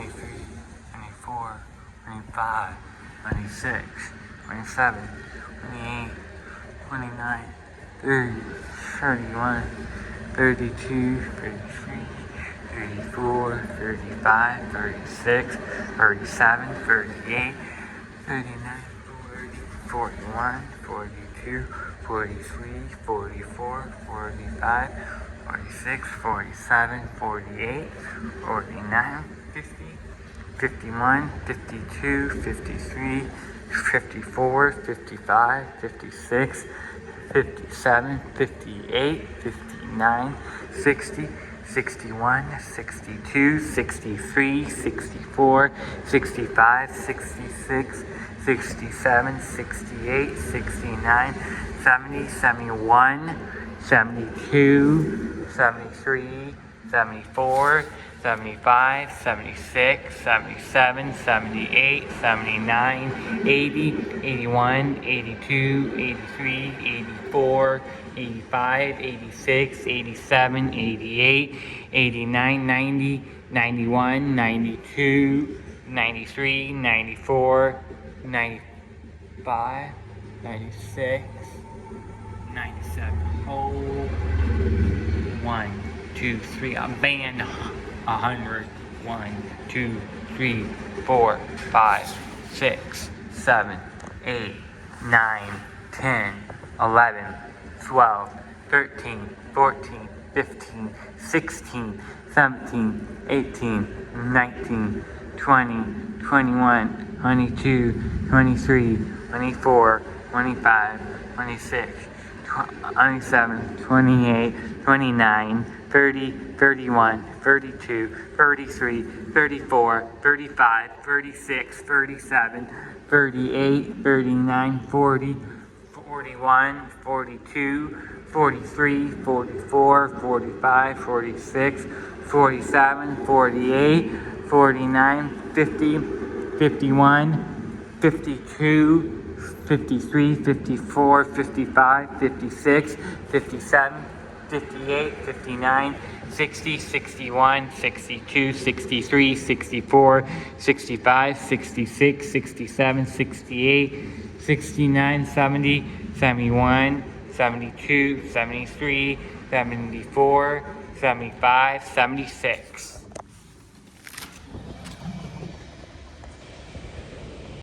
23, 24, 25, 26, 27, 28, 29, 30, 31, 32, 33, 34, 35, 36, 37, 38, 39, 40, 41, 42, 43, 44, 45, 46, 47, 48, 49, 50, 51, 52, 53, 54, 55, 56, 57, 58, 59, 60, 61, 62, 63, 64, 65, 66, 67, 68, 69, 70, 71, 72, 73, 74, 75, 76, 77, 78, 79, 80, 81, 82, 83, 84, 85, 86, 87, 88, 89, 90, 91, 92, 93, 94, 95, 96, 97. Oh, 1, 2, 3. I'm banned 100. 1, 2, 3, 4, 5, 6, 7, 8, 9, 10, 11, 12, 13, 14, 15, 16, 17, 18, 19, 20, 21, 22, 23, 24, 25, 26, 27, 28, 29, 30, 31, 32, 33, 34, 35, 36, 37, 38, 39, 40, 41, 42, 43, 44, 45, 46, 47, 48, 49, 50, 51, 52, 53, 54, 55, 56, 57, 58, 59, 60, 61, 62, 63, 64, 65, 66, 67, 68, 69, 70, 71, 72, 73, 74, 75, 76.